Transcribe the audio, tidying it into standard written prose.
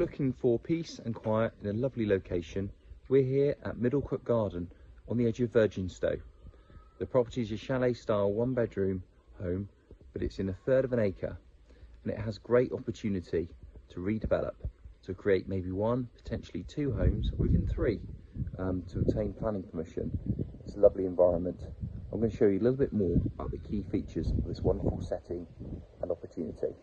looking for peace and quiet in a lovely location, we're here at Middlecotte Garden on the edge of Virginstow. The property is a chalet style 1-bedroom home, but it's in 1/3 of an acre, and it has great opportunity to redevelop, to create maybe 1, potentially 2 homes, or even 3, to obtain planning permission. It's a lovely environment. I'm going to show you a little bit more about the key features of this wonderful setting and opportunity.